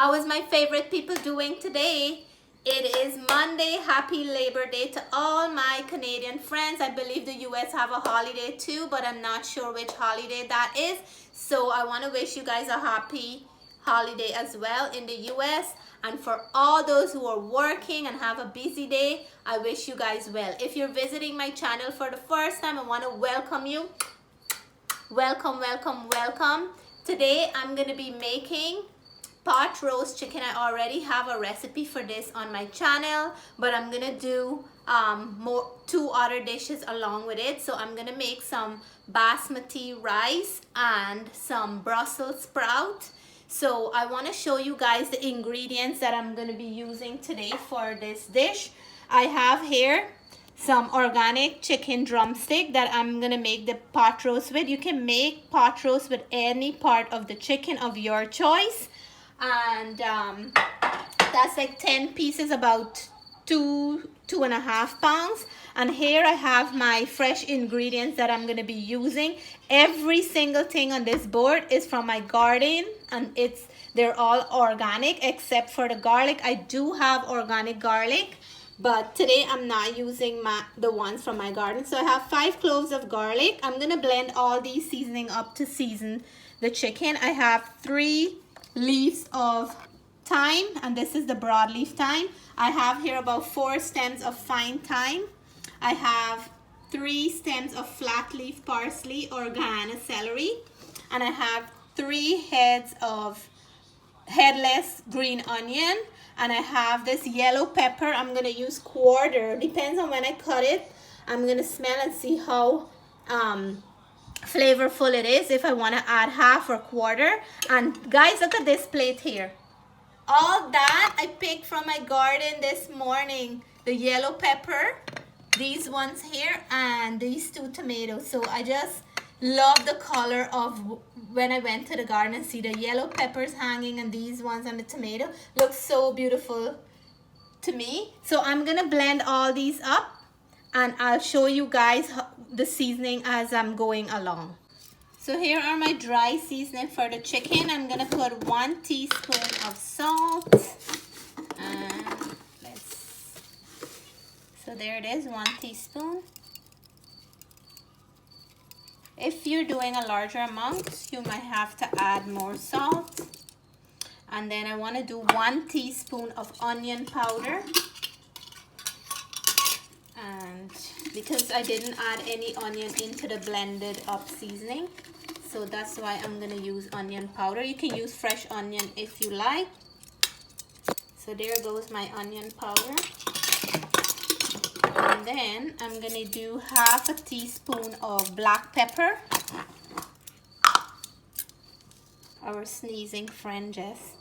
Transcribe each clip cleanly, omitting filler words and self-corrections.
How is my favorite people doing today? It is Monday. Happy Labor Day to all my Canadian friends. I believe the US have a holiday too, but I'm not sure which holiday that is. So I want to wish you guys a happy holiday as well in the US. And for all those who are working and have a busy day, I wish you guys well. If you're visiting my channel for the first time, I want to welcome you. Welcome, welcome, welcome. Today I'm going to be making pot roast chicken. I already have a recipe for this on my channel, but I'm gonna do two other dishes along with it. So I'm gonna make some basmati rice and some Brussels sprout. So I want to show you guys the ingredients that I'm gonna be using today for this dish. I have here some organic chicken drumstick that I'm gonna make the pot roast with. You can make pot roast with any part of the chicken of your choice. And that's like 10 pieces, about 2.5 pounds. And here I have my fresh ingredients that I'm going to be using. Every single thing on this board is from my garden, and they're all organic except for the garlic. I do have organic garlic, but today I'm not using the ones from my garden. So I have 5 cloves of garlic. I'm going to blend all these seasoning up to season the chicken. I have 3 leaves of thyme, and this is the broadleaf thyme. I have here about 4 stems of fine thyme. I have 3 stems of flat leaf parsley or Guyana celery, and I have 3 heads of headless green onion, and I have this yellow pepper. I'm gonna use quarter, depends on when I cut it. I'm gonna smell and see how flavorful it is, if I want to add half or quarter. And guys, look at this plate here. All that I picked from my garden this morning. The yellow pepper, these ones here, and these 2 tomatoes. So I just love the color of when I went to the garden and see the yellow peppers hanging and these ones and the tomato. Looks so beautiful to me. So I'm gonna blend all these up, and I'll show you guys the seasoning as I'm going along. So here are my dry seasoning for the chicken. I'm gonna put 1 teaspoon of salt, and so there it is, 1 teaspoon. If you're doing a larger amount, you might have to add more salt. And then I want to do 1 teaspoon of onion powder. And because I didn't add any onion into the blended up seasoning, so that's why I'm gonna use onion powder. You can use fresh onion if you like. So there goes my onion powder. And then I'm gonna do half a teaspoon of black pepper. Our sneezing friend Jess.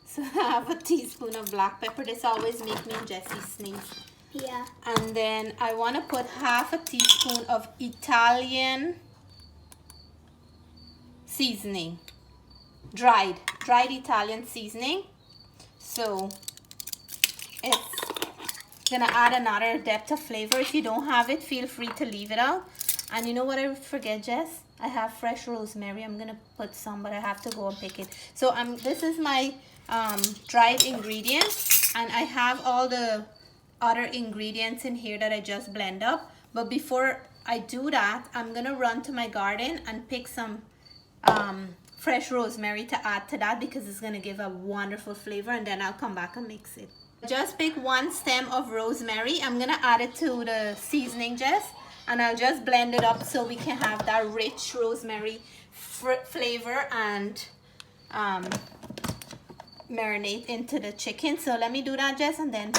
So half a teaspoon of black pepper. This always makes me and Jessie sneeze. Yeah. And then I want to put half a teaspoon of Italian seasoning, dried Italian seasoning. So it's gonna add another depth of flavor. If you don't have it, feel free to leave it out. And you know what I forget, Jess? I have fresh rosemary. I'm gonna put some, but I have to go and pick it. So this is my dried ingredients, and I have all the other ingredients in here that I just blend up. But before I do that, I'm gonna run to my garden and pick some fresh rosemary to add to that, because it's gonna give a wonderful flavor, and then I'll come back and mix it. Just pick 1 stem of rosemary. I'm gonna add it to the seasoning, Jess, and I'll just blend it up so we can have that rich rosemary flavor and marinate into the chicken. So let me do that, Jess, and then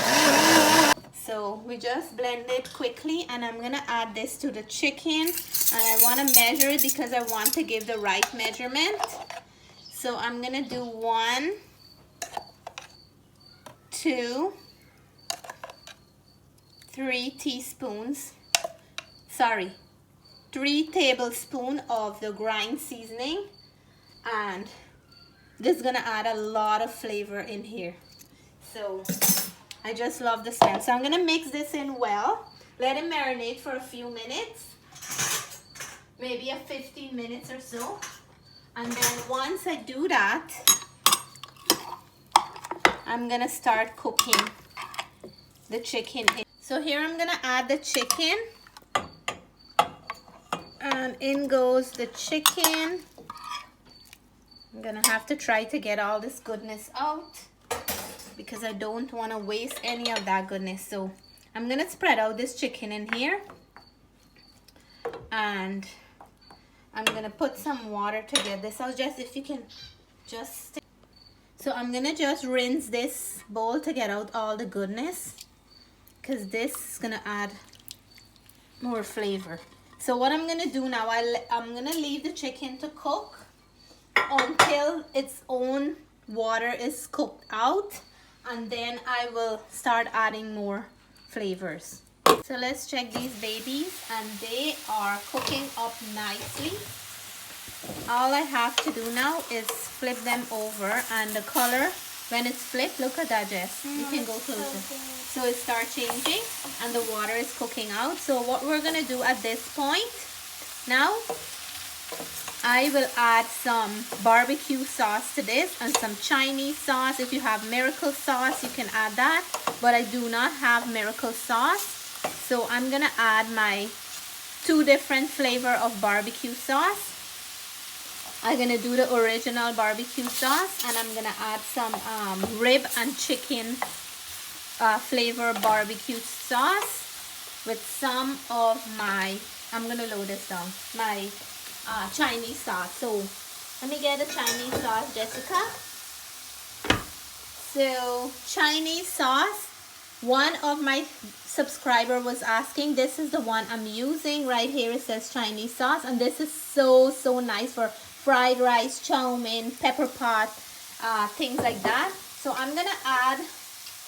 so we just blend it quickly, and I'm gonna add this to the chicken, and I want to measure it because I want to give the right measurement. So I'm gonna do 1, 2, 3 teaspoons, 3 tablespoons of the grind seasoning, and this is gonna add a lot of flavor in here. So I just love the smell. So I'm gonna mix this in well, let it marinate for a few minutes, maybe 15 minutes or so. And then once I do that, I'm gonna start cooking the chicken in. So here I'm gonna add the chicken, and in goes the chicken. I'm gonna have to try to get all this goodness out because I don't want to waste any of that goodness. So I'm gonna spread out this chicken in here, and I'm gonna put some water to get this out. Just if you can just, so I'm gonna just rinse this bowl to get out all the goodness, because this is gonna add more flavor. So what I'm gonna do now, I'm gonna leave the chicken to cook until its own water is cooked out, and then I will start adding more flavors. So let's check these babies, and they are cooking up nicely. All I have to do now is flip them over, and the color, when it's flipped, look at that, Jess. You can go closer. So it starts changing and the water is cooking out. So what we're gonna do at this point, now I will add some barbecue sauce to this and some Chinese sauce. If you have miracle sauce, you can add that, but I do not have miracle sauce. So I'm gonna add my 2 different flavor of barbecue sauce. I'm gonna do the original barbecue sauce, and I'm gonna add some rib and chicken flavor barbecue sauce with some of my, I'm gonna load this down, my Chinese sauce. So let me get the Chinese sauce, Jessica. So Chinese sauce, one of my subscriber was asking, this is the one I'm using right here. It says Chinese sauce, and this is so nice for fried rice, chow mein, pepper pot, things like that. So I'm gonna add,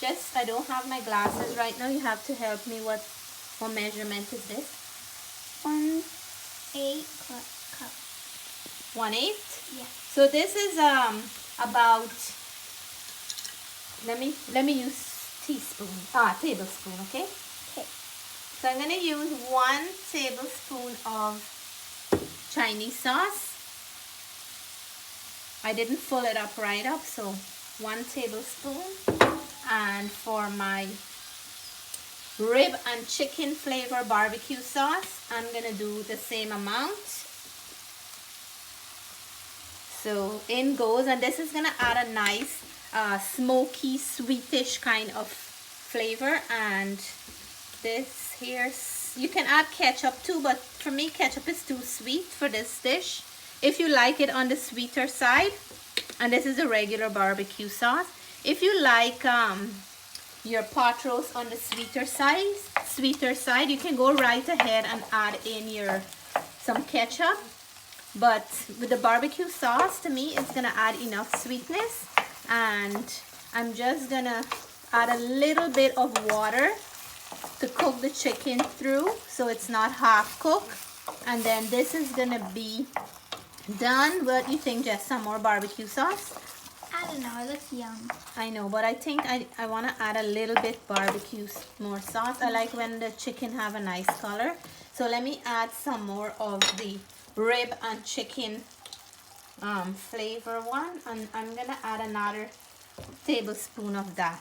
just, I don't have my glasses right now, you have to help me. What measurement is this? 1/8 cup. 1/8? Yeah. So this is about, let me use tablespoon, okay? Okay. So I'm gonna use 1 tablespoon of Chinese sauce. I didn't fill it up right up, so 1 tablespoon. And for my rib and chicken flavor barbecue sauce, I'm gonna do the same amount. So in goes, and this is gonna add a nice smoky, sweetish kind of flavor. And this here, you can add ketchup too, but for me ketchup is too sweet for this dish. If you like it on the sweeter side, and this is a regular barbecue sauce. If you like your pot roast on the sweeter side, you can go right ahead and add in some ketchup. But with the barbecue sauce, to me, it's gonna add enough sweetness. And I'm just gonna add a little bit of water to cook the chicken through, so it's not half cooked. And then this is gonna be done. What do you think, Jess? Some more barbecue sauce? I don't know, it looks yum. I know, but I think I want to add a little bit barbecue more sauce. I like when the chicken have a nice color. So let me add some more of the rib and chicken flavor one, and I'm gonna add another tablespoon of that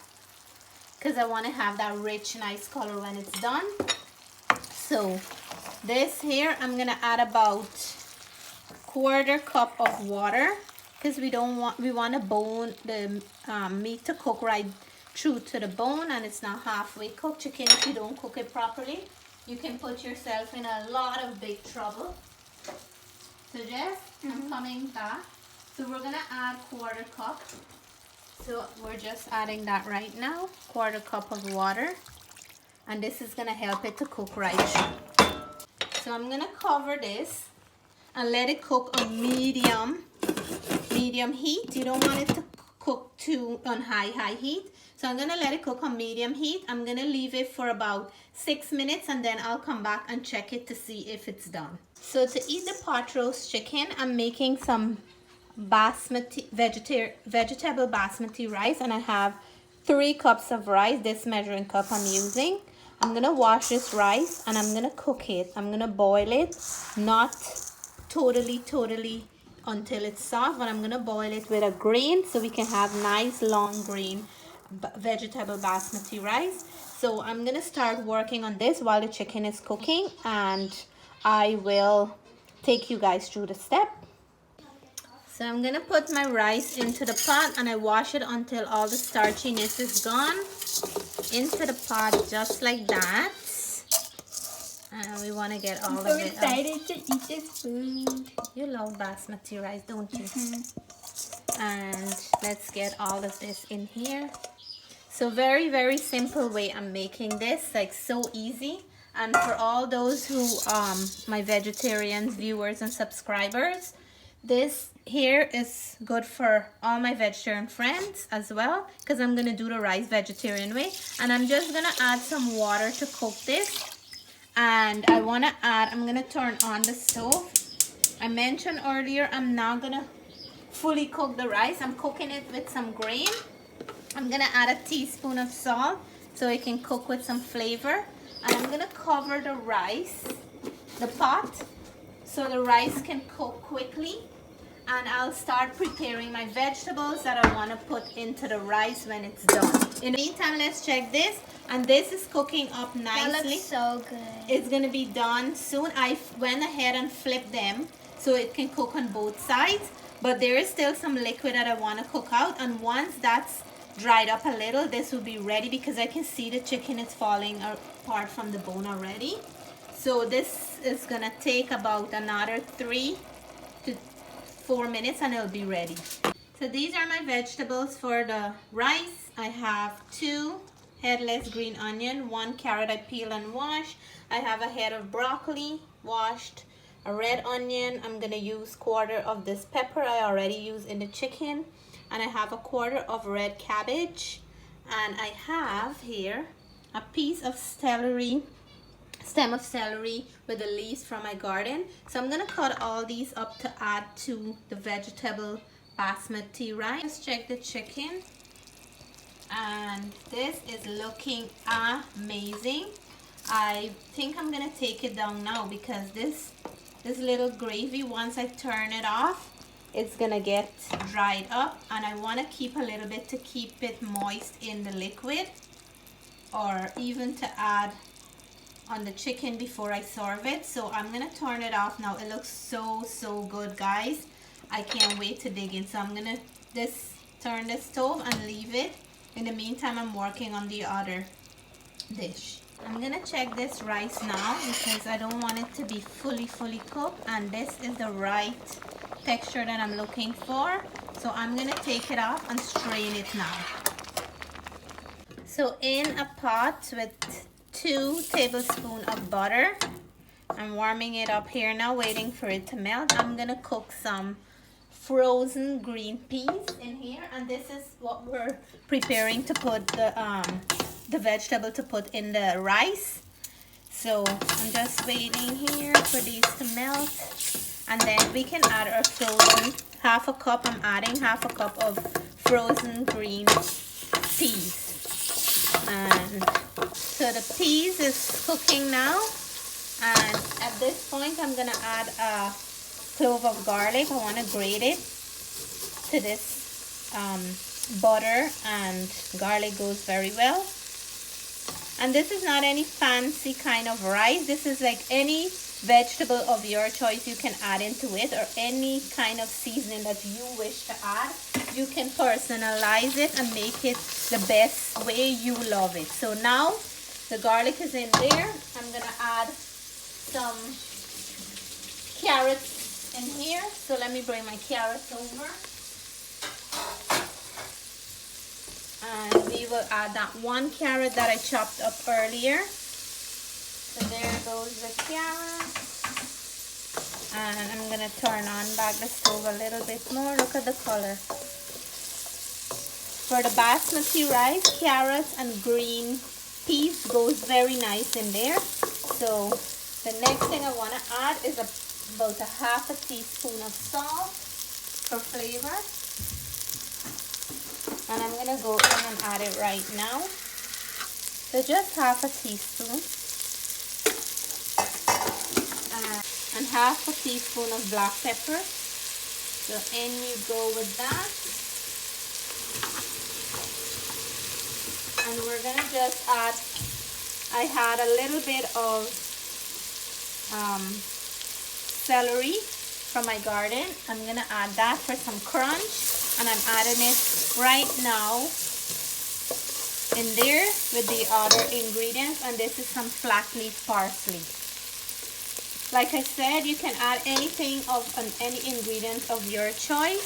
because I want to have that rich, nice color when it's done. So this here, I'm gonna add about 1/4 cup of water, because we want to bone the meat to cook right through to the bone, and it's not halfway cooked. Chicken, if you don't cook it properly, you can put yourself in a lot of big trouble. So Jess, I'm coming back. So we're gonna add 1/4 cup. So we're just adding that right now, 1/4 cup of water, and this is gonna help it to cook right through. So I'm gonna cover this and let it cook on medium heat. You don't want it to cook too on high heat. So I'm gonna let it cook on medium heat. I'm gonna leave it for about 6 minutes, and then I'll come back and check it to see if it's done. So to eat the pot roast chicken, I'm making some basmati vegetable basmati rice, and I have 3 cups of rice. This measuring cup I'm using. I'm gonna wash this rice and I'm gonna cook it. I'm gonna boil it, not totally until it's soft, but I'm gonna boil it with a grain so we can have nice long grain vegetable basmati rice. So I'm gonna start working on this while the chicken is cooking, and I will take you guys through the step. So I'm gonna put my rice into the pot, and I wash it until all the starchiness is gone into the pot, just like that. And we want to get all of it out. I'm so excited to eat this food. You love basmati rice, don't you? And let's get all of this in here. So very simple way I'm making this, like so easy. And for all those who my vegetarians, viewers and subscribers, this here is good for all my vegetarian friends as well, because I'm gonna do the rice vegetarian way. And I'm just gonna add some water to cook this. And I'm gonna turn on the stove. I mentioned earlier I'm not gonna fully cook the rice. I'm cooking it with some grain. I'm gonna add a teaspoon of salt so it can cook with some flavor. And I'm gonna cover the rice, the pot, so the rice can cook quickly. And I'll start preparing my vegetables that I want to put into the rice when it's done. In the meantime, let's check this. And this is cooking up nicely. That looks so good. It's going to be done soon. I went ahead and flipped them so it can cook on both sides. But there is still some liquid that I want to cook out. And once that's dried up a little, this will be ready, because I can see the chicken is falling apart from the bone already. So this is going to take about another 3 to 4 minutes and it'll be ready. So these are my vegetables for the rice. I have 2 headless green onion, 1 carrot I peel and wash. I have a head of broccoli washed, a red onion. I'm gonna use 1/4 of this pepper I already used in the chicken, and I have a 1/4 of red cabbage, and I have here a piece of stem of celery with the leaves from my garden. So I'm gonna cut all these up to add to the vegetable basmati rice. Let's check the chicken, and this is looking amazing. I think I'm gonna take it down now, because this little gravy, once I turn it off, it's gonna get dried up, and I want to keep a little bit to keep it moist in the liquid, or even to add on the chicken before I serve it. So I'm gonna turn it off now. It looks so good, guys. I can't wait to dig in. So I'm gonna turn the stove and leave it. In the meantime, I'm working on the other dish. I'm gonna check this rice now, because I don't want it to be fully cooked, and this is the right texture that I'm looking for. So I'm gonna take it off and strain it now. So in a pot with 2 tablespoons of butter, I'm warming it up here now, waiting for it to melt. I'm gonna cook some frozen green peas in here, and this is what we're preparing to put the vegetable to put in the rice. So I'm just waiting here for these to melt, and then we can add our frozen half a cup. I'm adding half a cup of frozen green peas. And so the peas is cooking now, and at this point I'm gonna add a clove of garlic. I want to grate it to this butter, and garlic goes very well. And this is not any fancy kind of rice. This is like any vegetable of your choice you can add into it, or any kind of seasoning that you wish to add. You can personalize it and make it the best way you love it. So now the garlic is in there. I'm gonna add some carrots in here. So let me bring my carrots over, and we will add that 1 carrot that I chopped up earlier. So there goes the carrot. And I'm gonna turn on back the stove a little bit more. Look at the color. For the basmati rice, carrots and green peas goes very nice in there. So the next thing I want to add is about a half a teaspoon of salt for flavor. And I'm gonna go in and add it right now. So just half a teaspoon. And half a teaspoon of black pepper. So in you go with that. And we're gonna just add, I had a little bit of celery from my garden. I'm gonna add that for some crunch, and I'm adding it right now in there with the other ingredients. And this is some flat leaf parsley. Like I said, you can add anything any ingredients of your choice.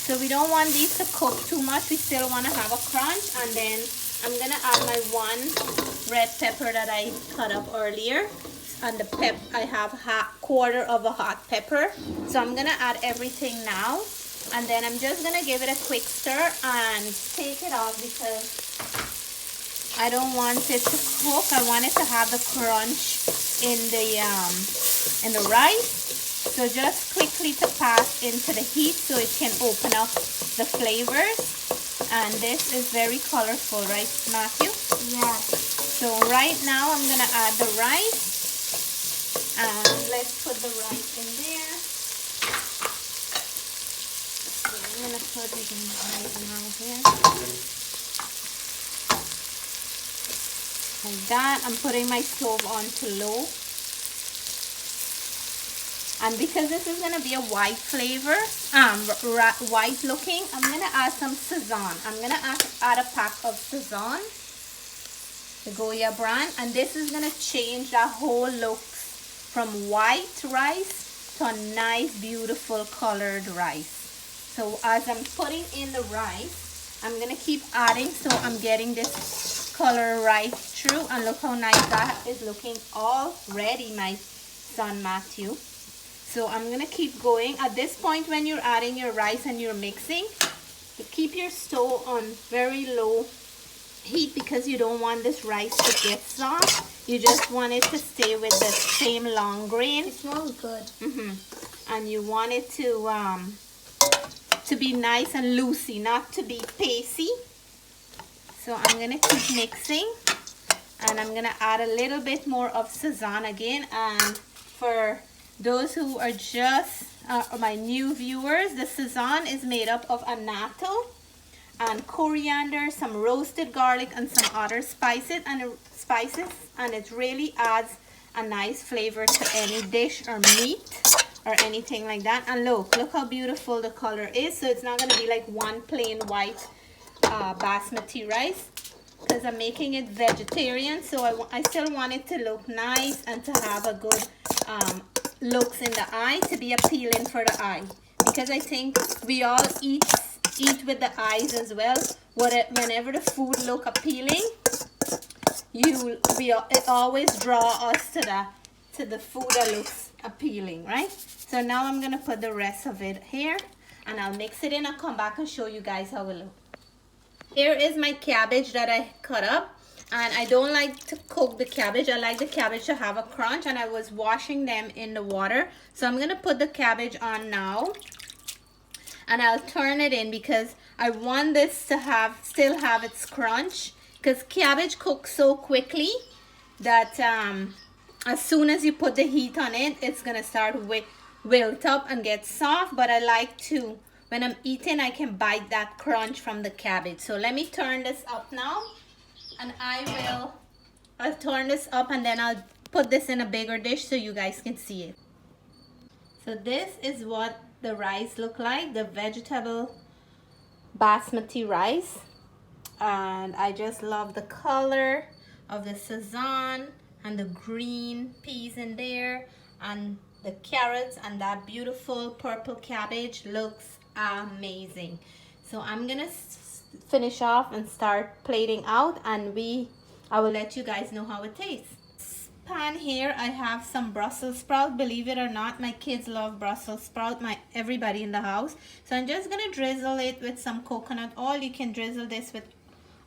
So we don't want these to cook too much. We still want to have a crunch. And then I'm gonna add my 1 red pepper that I cut up earlier. And I have quarter of a hot pepper. So I'm gonna add everything now, and then I'm just gonna give it a quick stir and take it off because I don't want it to cook. I want it to have the crunch in the rice. So just quickly to pass into the heat so it can open up the flavors. And this is very colorful, right, Matthew? Yeah. So right now I'm gonna add the rice. And let's put the rice in there. So I'm gonna put it in right now here. Like that. I'm putting my stove on to low. And because this is gonna be a white flavor, white looking, I'm gonna add some Sazon. I'm gonna add a pack of Sazon, the Goya brand, and this is gonna change that whole look from white rice to a nice beautiful colored rice. So as I'm putting in the rice, I'm gonna keep adding so I'm getting this color right through. And look how nice that is looking already, my son Matthew. So I'm gonna keep going. At this point, when you're adding your rice and you're mixing, you keep your stove on very low heat because you don't want this rice to get soft. You just want it to stay with the same long grain. It smells good. And you want it to be nice and loosey, not to be pasty. So I'm gonna keep mixing, and I'm gonna add a little bit more of Sazon again. And for those who are just my new viewers, the Sazon is made up of annatto and coriander, some roasted garlic, and some other spices, and it really adds a nice flavor to any dish or meat or anything like that. And look how beautiful the color is. So it's not going to be like one plain white basmati rice, because I'm making it vegetarian, so I still want it to look nice and to have a good looks in the eye, to be appealing for the eye, because I think we all eat with the eyes as well. Whenever the food look appealing, it always draw us to the food that looks appealing, right? So now I'm gonna put the rest of it here, and I'll mix it in and come back and show you guys how it looks. Here is my cabbage that I cut up, and I don't like to cook the cabbage. I like the cabbage to have a crunch, and I was washing them in the water. So I'm gonna put the cabbage on now, and I'll turn it in because I want this to still have its crunch, because cabbage cooks so quickly that as soon as you put the heat on it, it's gonna start wilt up and get soft. But I like to, when I'm eating, I can bite that crunch from the cabbage. So let me turn this up now, and I'll turn this up, and then I'll put this in a bigger dish so you guys can see it. So this is what the rice look like, the vegetable basmati rice, and I just love the color of the Sazon and the green peas in there, and the carrots, and that beautiful purple cabbage looks amazing. So I'm gonna finish off and start plating out, and I will let you guys know how it tastes. Pan here, I have some Brussels sprout. Believe it or not, my kids love Brussels sprout, everybody in the house. So I'm just gonna drizzle it with some coconut oil. You can drizzle this with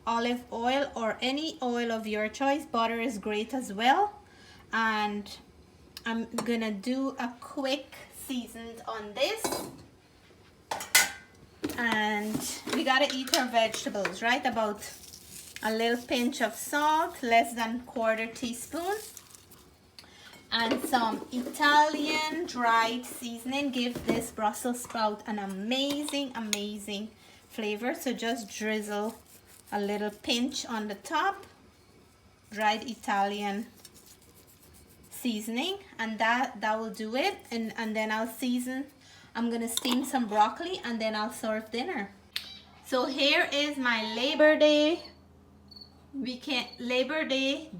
olive oil or any oil of your choice. Butter is great as well. And I'm gonna do a quick seasoned on this. And we gotta eat our vegetables, right? About a little pinch of salt, less than 1/4 teaspoon, and some Italian dried seasoning. Give this Brussels sprout an amazing flavor. So just drizzle a little pinch on the top, dried Italian seasoning, and that will do it. And then I'll season. I'm gonna steam some broccoli and then I'll serve dinner. So here is my Labor Day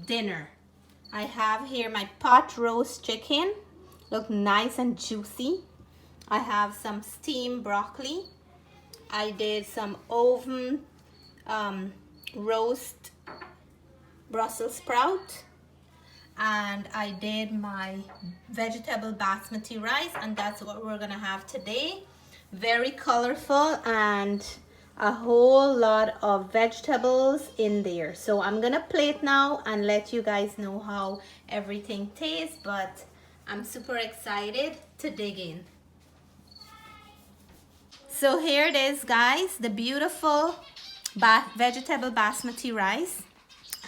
dinner. I have here my pot roast chicken, look nice and juicy. I have some steamed broccoli. I did some oven roast Brussels sprout, and I did my vegetable basmati rice, and that's what we're gonna have today. Very colorful and a whole lot of vegetables in there. So I'm gonna plate now and let you guys know how everything tastes, but I'm super excited to dig in. So here it is, guys, the beautiful vegetable basmati rice,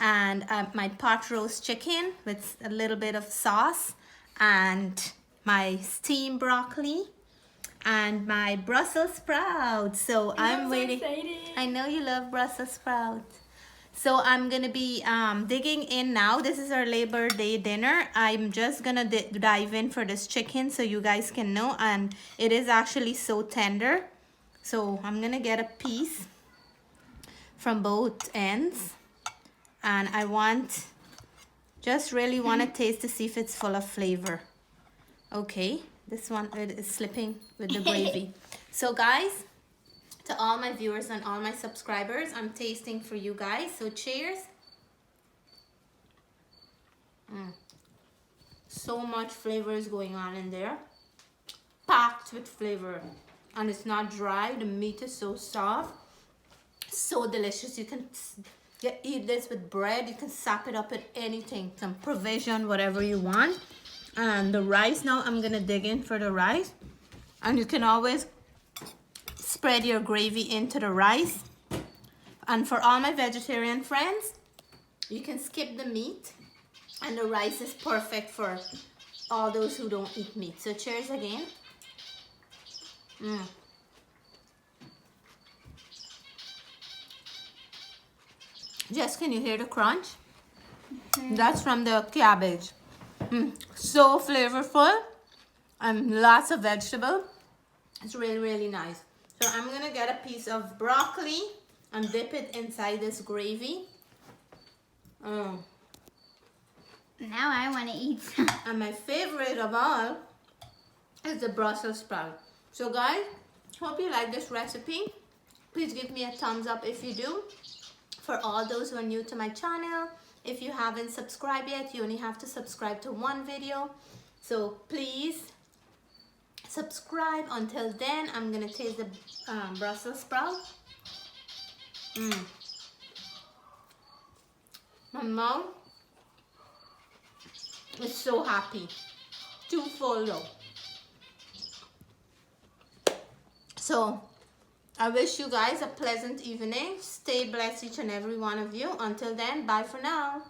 and my pot roast chicken with a little bit of sauce, and my steamed broccoli, and my Brussels sprouts. So I'm waiting. I know you love Brussels sprouts. So I'm gonna be digging in now. This is our Labor Day dinner. I'm just gonna dive in for this chicken so you guys can know, and it is actually so tender. So I'm gonna get a piece from both ends, and I really want to taste to see if it's full of flavor. Okay, this one is slipping with the gravy. So guys, to all my viewers and all my subscribers, I'm tasting for you guys. So cheers. So much flavor is going on in there, packed with flavor, and it's not dry. The meat is so soft, so delicious. You can eat this with bread. You can sap it up with anything, some provision, whatever you want. And the rice, now I'm gonna dig in for the rice, and you can always spread your gravy into the rice. And for all my vegetarian friends, you can skip the meat, and the rice is perfect for all those who don't eat meat. So cheers again. Just, can you hear the crunch? That's from the cabbage. So flavorful and lots of vegetable. It's really, really nice. So I'm gonna get a piece of broccoli and dip it inside this gravy. Now I want to eat some. And my favorite of all is the Brussels sprout. So guys, hope you like this recipe. Please give me a thumbs up if you do. For all those who are new to my channel, if you haven't subscribed yet, you only have to subscribe to one video. So please subscribe. Until then, I'm gonna taste the Brussels sprout. My mouth is so happy. Too full though. So I wish you guys a pleasant evening. Stay blessed, each and every one of you. Until then, bye for now.